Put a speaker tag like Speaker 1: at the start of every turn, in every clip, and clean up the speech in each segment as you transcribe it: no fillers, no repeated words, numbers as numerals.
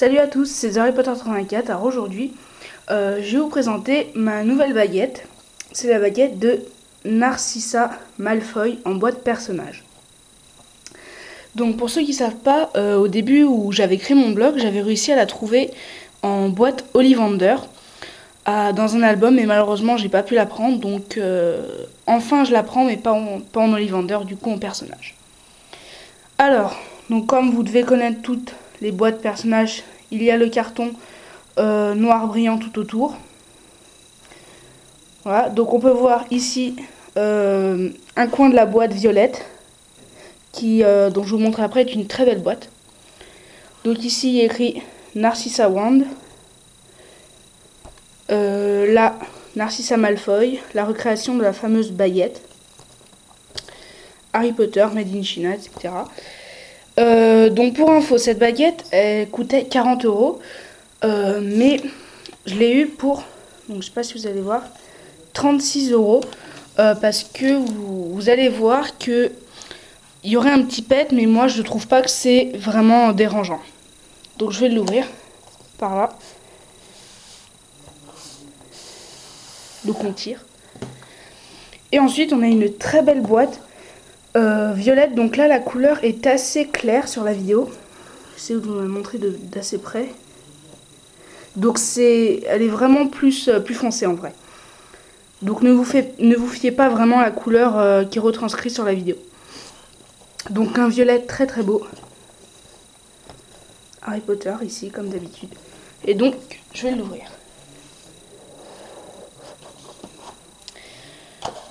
Speaker 1: Salut à tous, c'est Harry Potter 84. Alors aujourd'hui, je vais vous présenter ma nouvelle baguette. C'est la baguette de Narcissa Malfoy en boîte personnage. Donc pour ceux qui ne savent pas, au début où j'avais créé mon blog, j'avais réussi à la trouver en boîte Ollivander dans un album, mais malheureusement j'ai pas pu la prendre. Donc enfin je la prends, mais pas en Ollivander, du coup en personnage. Alors, donc comme vous devez connaître toutes les boîtes personnages, il y a le carton noir brillant tout autour. Voilà, donc on peut voir ici un coin de la boîte violette dont je vous montre après, est une très belle boîte. Donc ici il y a écrit Narcissa Wand, là Narcissa Malfoy, la recréation de la fameuse baguette, Harry Potter, Made in China, etc. Donc pour info, cette baguette elle coûtait 40 €, mais je l'ai eu pour, donc je sais pas si vous allez voir, 36 €, parce que vous allez voir que il y aurait un petit pet, mais moi je trouve pas que c'est vraiment dérangeant. Donc je vais l'ouvrir par là. Donc on tire. Et ensuite on a une très belle boîte violette. Donc là la couleur est assez claire sur la vidéo. J'essaie de vous la montrer d'assez près. Donc elle est vraiment plus foncée en vrai. Donc ne vous fiez pas vraiment à la couleur qui est retranscrite sur la vidéo. Donc un violet très très beau. Harry Potter ici comme d'habitude. Et donc je vais l'ouvrir.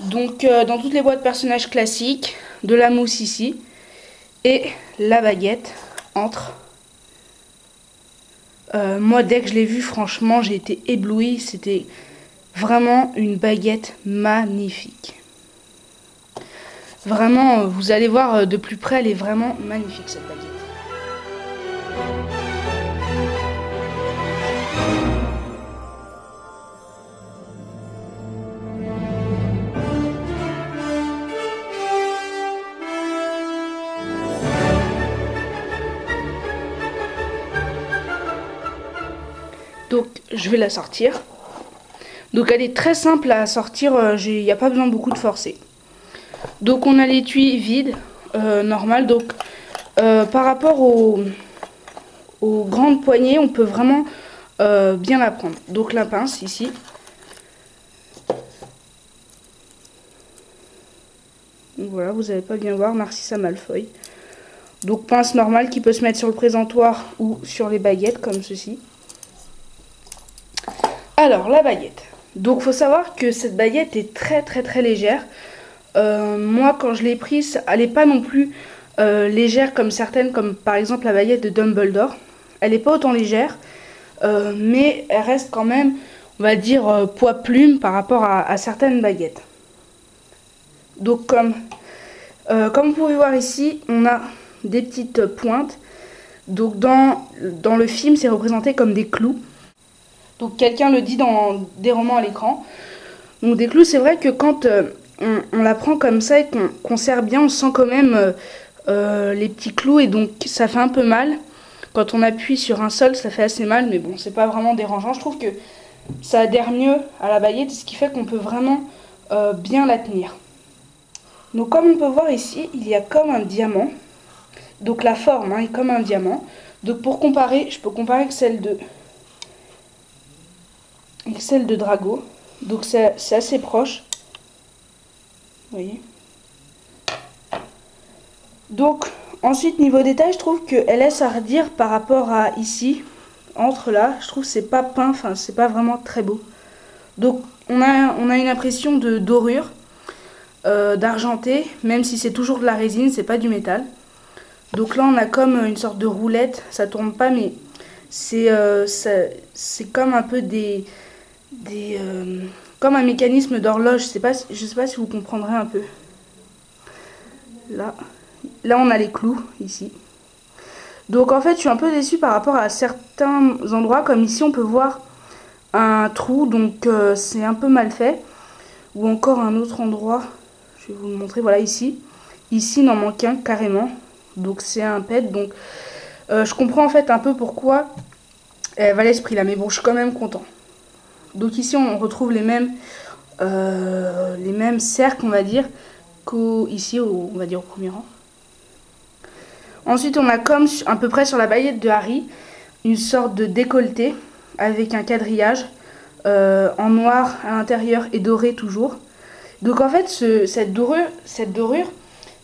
Speaker 1: Donc dans toutes les boîtes personnages classiques, de la mousse ici et la baguette entre. Moi dès que je l'ai vue, franchement j'ai été éblouie. C'était vraiment une baguette magnifique. Vraiment, vous allez voir de plus près, elle est vraiment magnifique cette baguette. Donc je vais la sortir. Donc elle est très simple à sortir, il n'y a pas besoin beaucoup de forcer. Donc on a l'étui vide, normal. Donc par rapport aux grandes poignées, on peut vraiment bien la prendre. Donc la pince ici. Donc, voilà, vous n'allez pas bien voir, Narcissa Malfoy. Donc pince normale qui peut se mettre sur le présentoir ou sur les baguettes comme ceci. Alors la baguette. Donc faut savoir que cette baguette est très très très légère. Moi quand je l'ai prise, elle n'est pas non plus légère comme certaines, comme par exemple la baguette de Dumbledore. Elle n'est pas autant légère, mais elle reste quand même, on va dire, poids plume par rapport à certaines baguettes. Donc comme vous pouvez voir ici, on a des petites pointes. Donc dans le film, c'est représenté comme des clous. Donc quelqu'un le dit dans des romans à l'écran. Donc des clous, c'est vrai que quand on la prend comme ça et qu'on serre bien, on sent quand même les petits clous et donc ça fait un peu mal. Quand on appuie sur un sol, ça fait assez mal, mais bon, c'est pas vraiment dérangeant. Je trouve que ça adhère mieux à la baguette, ce qui fait qu'on peut vraiment bien la tenir. Donc comme on peut voir ici, il y a comme un diamant. Donc la forme est comme un diamant. Donc pour comparer, je peux comparer avec celle de Drago. Donc c'est assez proche. Vous voyez. Donc ensuite niveau détail, je trouve qu'elle laisse à redire par rapport à ici. Entre là, je trouve que c'est pas peint, enfin c'est pas vraiment très beau. Donc on a une impression de dorure, d'argenté, même si c'est toujours de la résine, c'est pas du métal. Donc là on a comme une sorte de roulette, ça tourne pas, mais c'est comme un peu comme un mécanisme d'horloge. Je sais pas si vous comprendrez un peu. Là on a les clous ici. Donc en fait je suis un peu déçue par rapport à certains endroits, comme ici on peut voir un trou, donc c'est un peu mal fait. Ou encore un autre endroit, je vais vous le montrer, voilà ici. Ici il en manque un carrément, donc c'est un pet. Donc je comprends en fait un peu pourquoi Elle va l'esprit là, mais bon, je suis quand même content. Donc ici, on retrouve les mêmes cercles, on va dire, qu'ici, on va dire au premier rang. Ensuite, on a comme à peu près sur la baguette de Harry, une sorte de décolleté avec un quadrillage en noir à l'intérieur et doré toujours. Donc en fait, cette dorure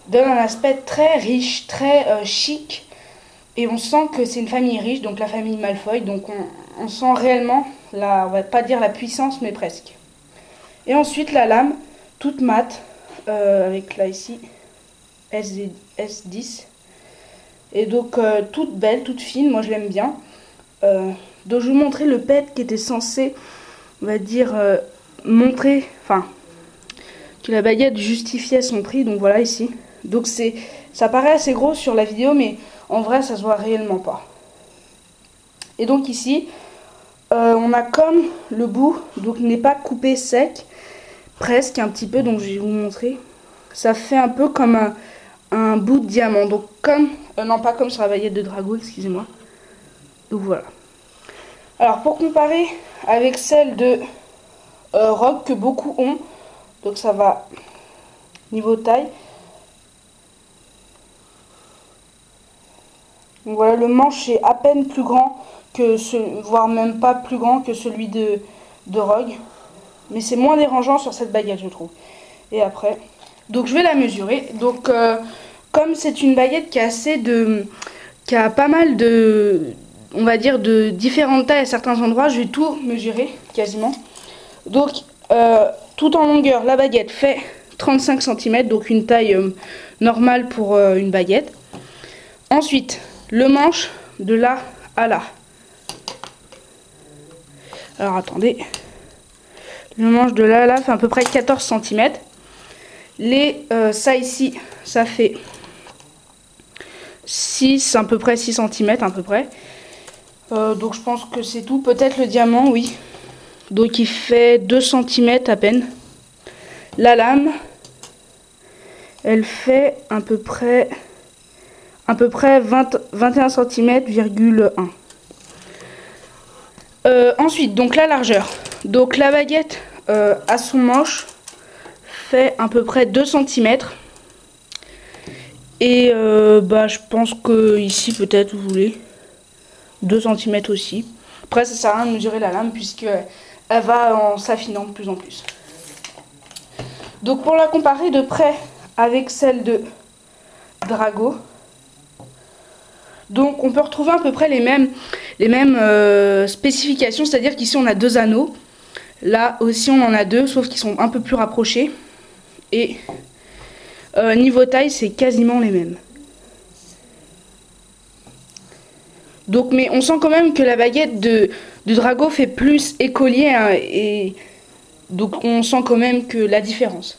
Speaker 1: donne un aspect très riche, très chic. Et on sent que c'est une famille riche, donc la famille Malfoy. Donc on sent réellement, on va pas dire la puissance, mais presque. Et ensuite la lame, toute mate, avec là ici, S10. Et donc toute belle, toute fine, moi je l'aime bien. Donc je vais vous montrer le pet qui était censé, on va dire, montrer, enfin, que la baguette justifiait son prix. Donc voilà ici. Donc ça paraît assez gros sur la vidéo, mais en vrai ça se voit réellement pas. Et donc ici, on a comme le bout, donc il n'est pas coupé sec, presque un petit peu, donc je vais vous montrer. Ça fait un peu comme un bout de diamant, donc comme, non pas comme sur la baguette de Drago, excusez-moi. Donc voilà. Alors pour comparer avec celle de Rogue que beaucoup ont, donc ça va niveau taille. Donc voilà, le manche est à peine plus grand que voire même pas plus grand que celui de Rogue. Mais c'est moins dérangeant sur cette baguette, je trouve. Et après, donc je vais la mesurer. Donc comme c'est une baguette qui a pas mal de, on va dire, de différentes tailles à certains endroits, je vais tout mesurer quasiment. Donc tout en longueur, la baguette fait 35 cm, donc une taille normale pour une baguette. Ensuite, le manche de là à là. Alors attendez. Le manche de là à là fait à peu près 14 cm. Ça ici, ça fait 6, à peu près 6 cm à peu près. Donc je pense que c'est tout. Peut-être le diamant, oui. Donc il fait 2 cm à peine. La lame, elle fait à peu près 21 cm,1. Ensuite, donc la largeur. Donc la baguette à son manche fait à peu près 2 cm. Et je pense que ici peut-être vous voulez 2 cm aussi. Après ça sert à rien de mesurer la lame puisque elle va en s'affinant de plus en plus. Donc pour la comparer de près avec celle de Drago, donc on peut retrouver à peu près les mêmes spécifications, c'est-à-dire qu'ici on a 2 anneaux, là aussi on en a 2, sauf qu'ils sont un peu plus rapprochés. Et niveau taille, c'est quasiment les mêmes. Donc, mais on sent quand même que la baguette de Drago fait plus écolier, hein, et donc on sent quand même que la différence.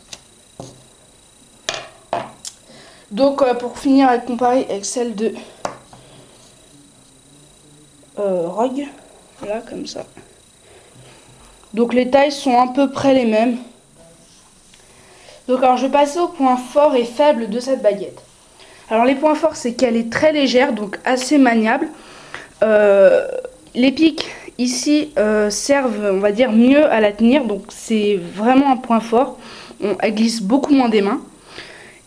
Speaker 1: Donc pour finir à comparer avec celle de Rogue, voilà comme ça. Donc les tailles sont à peu près les mêmes. Donc alors je vais passer aux points forts et faibles de cette baguette. Alors les points forts, c'est qu'elle est très légère, donc assez maniable. Les pics ici servent, on va dire, mieux à la tenir, donc c'est vraiment un point fort. Elle glisse beaucoup moins des mains.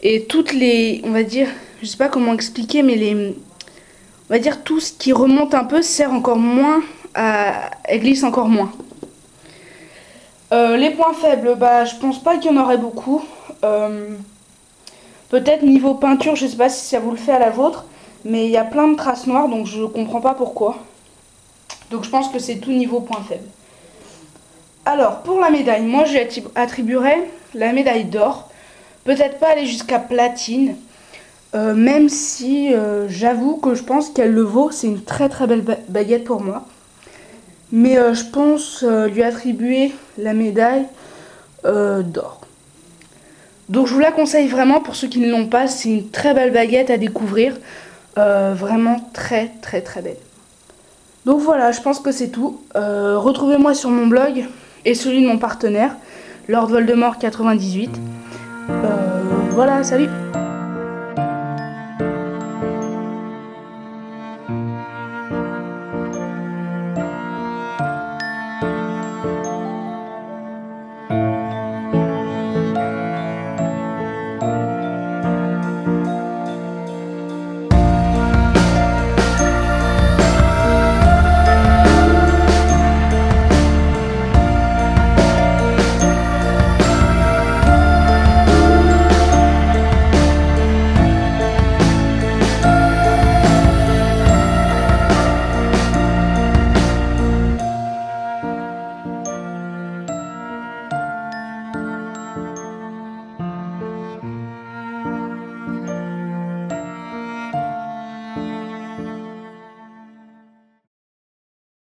Speaker 1: Et toutes les, on va dire, je sais pas comment expliquer, mais on va dire tout ce qui remonte un peu sert encore moins elle glisse encore moins. Les points faibles, je pense pas qu'il y en aurait beaucoup. Peut-être niveau peinture, je sais pas si ça vous le fait à la vôtre, mais il y a plein de traces noires, donc je comprends pas pourquoi. Donc je pense que c'est tout niveau point faible. Alors pour la médaille, moi je attribuerais la médaille d'or. Peut-être pas aller jusqu'à platine, même si j'avoue que je pense qu'elle le vaut. C'est une très très belle baguette pour moi. Mais je pense lui attribuer la médaille d'or. Donc je vous la conseille vraiment pour ceux qui ne l'ont pas. C'est une très belle baguette à découvrir. Vraiment très très très belle. Donc voilà, je pense que c'est tout. Retrouvez-moi sur mon blog et celui de mon partenaire, Lord Voldemort 98. Voilà, salut!